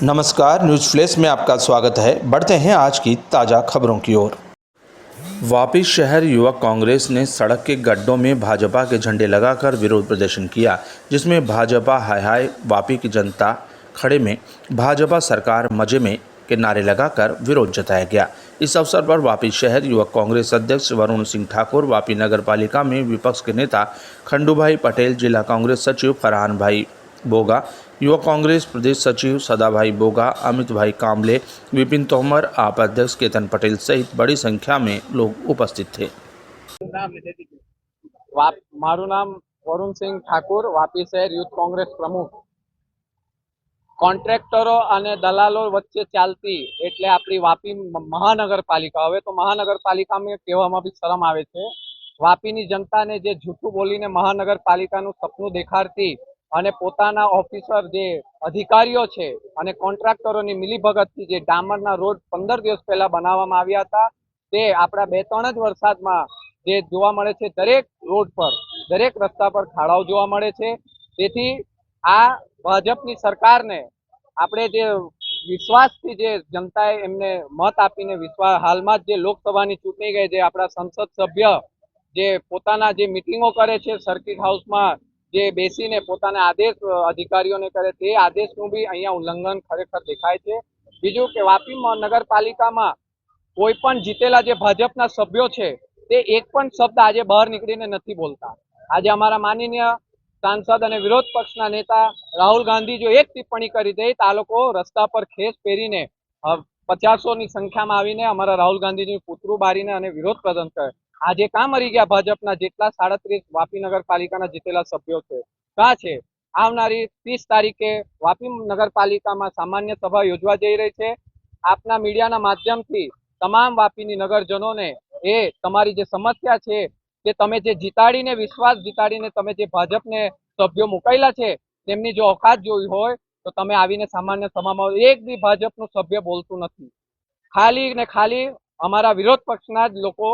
नमस्कार, news flash में आपका स्वागत है। बढ़ते हैं आज की ताज़ा खबरों की ओर। वापी शहर युवक कांग्रेस ने सड़क के गड्ढों में भाजपा के झंडे लगाकर विरोध प्रदर्शन किया, जिसमें भाजपा हाय हाय वापी की जनता खड़े में भाजपा सरकार मजे में के नारे लगाकर विरोध जताया गया। इस अवसर पर वापी शहर युवक कांग्रेस अध्यक्ष वरुण सिंह ठाकुर, वापी नगर पालिका में विपक्ष के नेता खंडूभाई पटेल, जिला कांग्रेस सचिव फरहान भाई बोगा, युवक कांग्रेस प्रदेश सचिव सदाभाई बोगा, अमित भाई कामले, विपिन तोमर, आप अध्यक्ष केतन पटेल सहित बड़ी संख्या में लोग उपस्थित थे। मारू नाम वरुण सिंह ठाकुर, वापी शहर यूथ कांग्रेस प्रमुख। કોન્ટ્રાક્ટરો અને દલાલો વચ્ચે ચાલતી એટલે આપણી વાપી મહાનગરપાલિકા, હવે તો મહાનગરપાલિકામાં કહેવામાં બી શરમ આવે છે। વાપીની જનતાને જે જૂઠું બોલીને મહાનગરપાલિકાનું સપનું દેખાડતી અને પોતાના ઓફિસર જે અધિકારીઓ છે અને કોન્ટ્રાક્ટરોની મિલીભગતથી જે ડામરના રોડ 15 દિવસ પહેલા બનાવવામાં આવ્યા હતા, તે આપણા 2-3 જ વરસાદમાં જે જોવા મળે છે, દરેક રોડ પર દરેક રસ્તા પર ખાડાઓ જોવા મળે છે। તેથી આ ભાજપની સરકારને આપણે જે વિશ્વાસથી જે જનતાએ એમને મત આપીને વિશ્વાસ, હાલમાં જ જે લોકસભાની ચૂંટણી ગઈ, જે આપણા સંસદ સભ્ય જે પોતાના જે મિટિંગો કરે છે સર્કિટ હાઉસમાં, જે બેસીને પોતાના આદેશ અધિકારીઓને કરે, તે આદેશનું બી અહીંયા ઉલ્લંઘન ખરેખર દેખાય છે। બીજું કે વાપી નગરપાલિકામાં કોઈ પણ જીતેલા જે ભાજપના સભ્યો છે તે એક પણ શબ્દ આજે બહાર નીકળીને નથી બોલતા। આજે અમારા માનનીય सांसद और विरोध पक्षना नेता राहुल गांधी जो एक टिप्पणी करी दे तो आ लोग रस्ता पर खेस पेरीने 50 ની સંખ્યામાં આવીને અમારા રાहुल ગાંધીનું પુતળું બારીને અને વિરોધ પ્રદર્શન કરે। આજે કાં મરી ગયા ભાજપના જેટલા 37 વાપી નગરપાલિકાના જીતેલા સભ્યો છે, કાં છે? આવનારી 30 તારીખે વાપી નગરપાલિકામાં સામાન્ય સભા યોજવા જઈ રહી છે। આપના મીડિયાના માધ્યમથી તમામ વાપીની નગરજનોને એ તમારી જે સમસ્યા છે કે તમે જે જીતાડીને વિશ્વાસ જીતાડીને તમે જે ભાજપને સભ્યો મુકાયેલા છે તેમની જો औकात જોઈ હોય તો તમે આવીને સામાન્ય સભામાં એક બી ભાજપનું સભ્ય બોલતું નથી। ખાલી ને ખાલી અમારા વિરોધ પક્ષના જ લોકો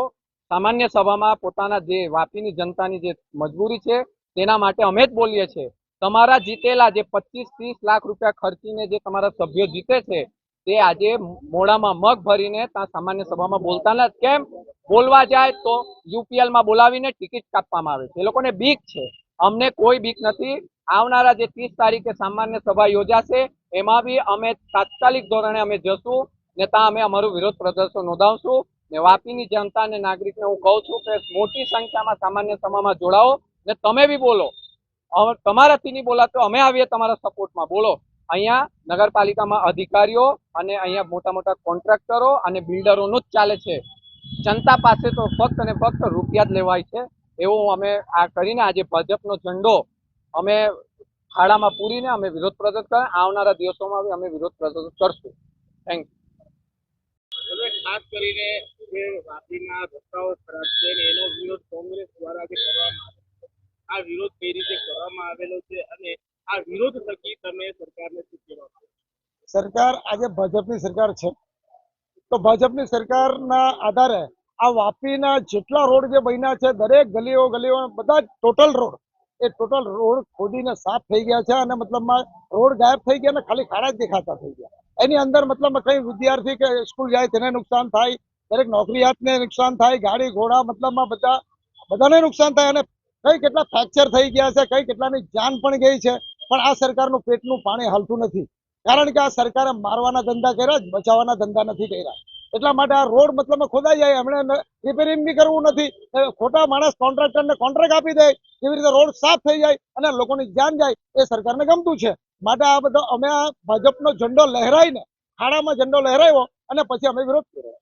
સામાન્ય સભામાં પોતાના જે વાપીની જનતાની જે મજબૂરી છે તેના માટે અમે જ બોલીએ છીએ। તમારા જીતેલા જે 25-30 લાખ રૂપિયા ખર્ચીને જે તમારા સભ્યો જીતે છે તે આજે મોડામાં મગ ભરીને ત્યાં સામાન્ય સભામાં બોલતા નથી। કેમ? બોલવા જાય તો यूपीएल में बोलावीने टिकिट कापवामां आवे छे। ए लोकोने बीक छे, अमने कोई बीक नथी। आवनारा जे 30 तारीखे सामान्य सभा योजाशे एमां बी अमे तात्कालिक धोरणे अमे जशुं ने तां अमे अमारुं विरोध प्रदर्शन नोंधावशुं ने वापीनी जनता ने नागरिकने हुं कहूं छुं के मोटी संख्यामां सामान्य सभामां जोडाओ ने तमे बी बोलो। तमाराथी नहीं बोलातो अमे आवीए तमारा सपोर्टमां, बोलो। अहींया नगरपालिकामां अधिकारीओ अने अहींया मोटा मोटा कोन्ट्राक्टरो अने बिल्डरोनुं ज चाले छे। जनता पासे तो फक्त ने फक्त रूपिया ज लेवाय छे। एवुं अमे आ करीने आज भाजपनो झंडो अमे खाड़ामां पूरीने अमे विरोध प्रदर्शन कर आवनारा दिवसोमां अमे विरोध प्रदर्शन करशुं। Thank you. હવે ખાસ કરીને જે વાપીના રસ્તાઓ ખરાબ છે એનો વિરોધ કોંગ્રેસ દ્વારા જે કરવામાં આવે છે, આ વિરોધ કઈ રીતે કરવામાં આવેલો છે અને આ વિરોધ થકી તમે સરકારને શું કહેવા માંગો? સરકાર આજે ભાજપની સરકાર છે તો ભાજપની સરકારના આધારે આ વાપીના જેટલા રોડ જે બન્યા છે દરેક ગલીઓ બધા ટોટલ રોડ ખોદીને સાફ થઈ ગયા છે અને મતલબમાં રોડ ગાયબ થઈ ગયા અને ખાલી ખાડા જ દેખાતા થઈ ગયા। એની અંદર મતલબમાં કઈ વિદ્યાર્થી કે સ્કૂલ જાય તેને નુકસાન થાય, દરેક નોકરિયાતને નુકસાન થાય, ગાડી ઘોડા મતલબમાં બધાને નુકસાન થાય અને કઈ કેટલા ફ્રેક્ચર થઈ ગયા છે, કઈ કેટલાની જાન પણ ગઈ છે। પણ આ સરકારનું પેટનું પાણી હાલતું નથી, કારણ કે આ સરકારે મારવાના ધંધા કર્યા, બચાવવાના ધંધા નથી કર્યા। એટલા માટે આ રોડ મતલબ ખોદાઈ જાય, એમણે રિપેરિંગ બી કરવું નથી, ખોટા માણસ કોન્ટ્રાક્ટરને કોન્ટ્રાક્ટ આપી દે, જેવી રીતે રોડ સાફ થઈ જાય અને લોકોની જાન જાય એ સરકારને ગમતું છે। માટે આ બધો અમે આ ભાજપનો ઝંડો લહેરાઈને ખાડામાં ઝંડો લહેરાવ્યો અને પછી અમે વિરોધ કર્યો।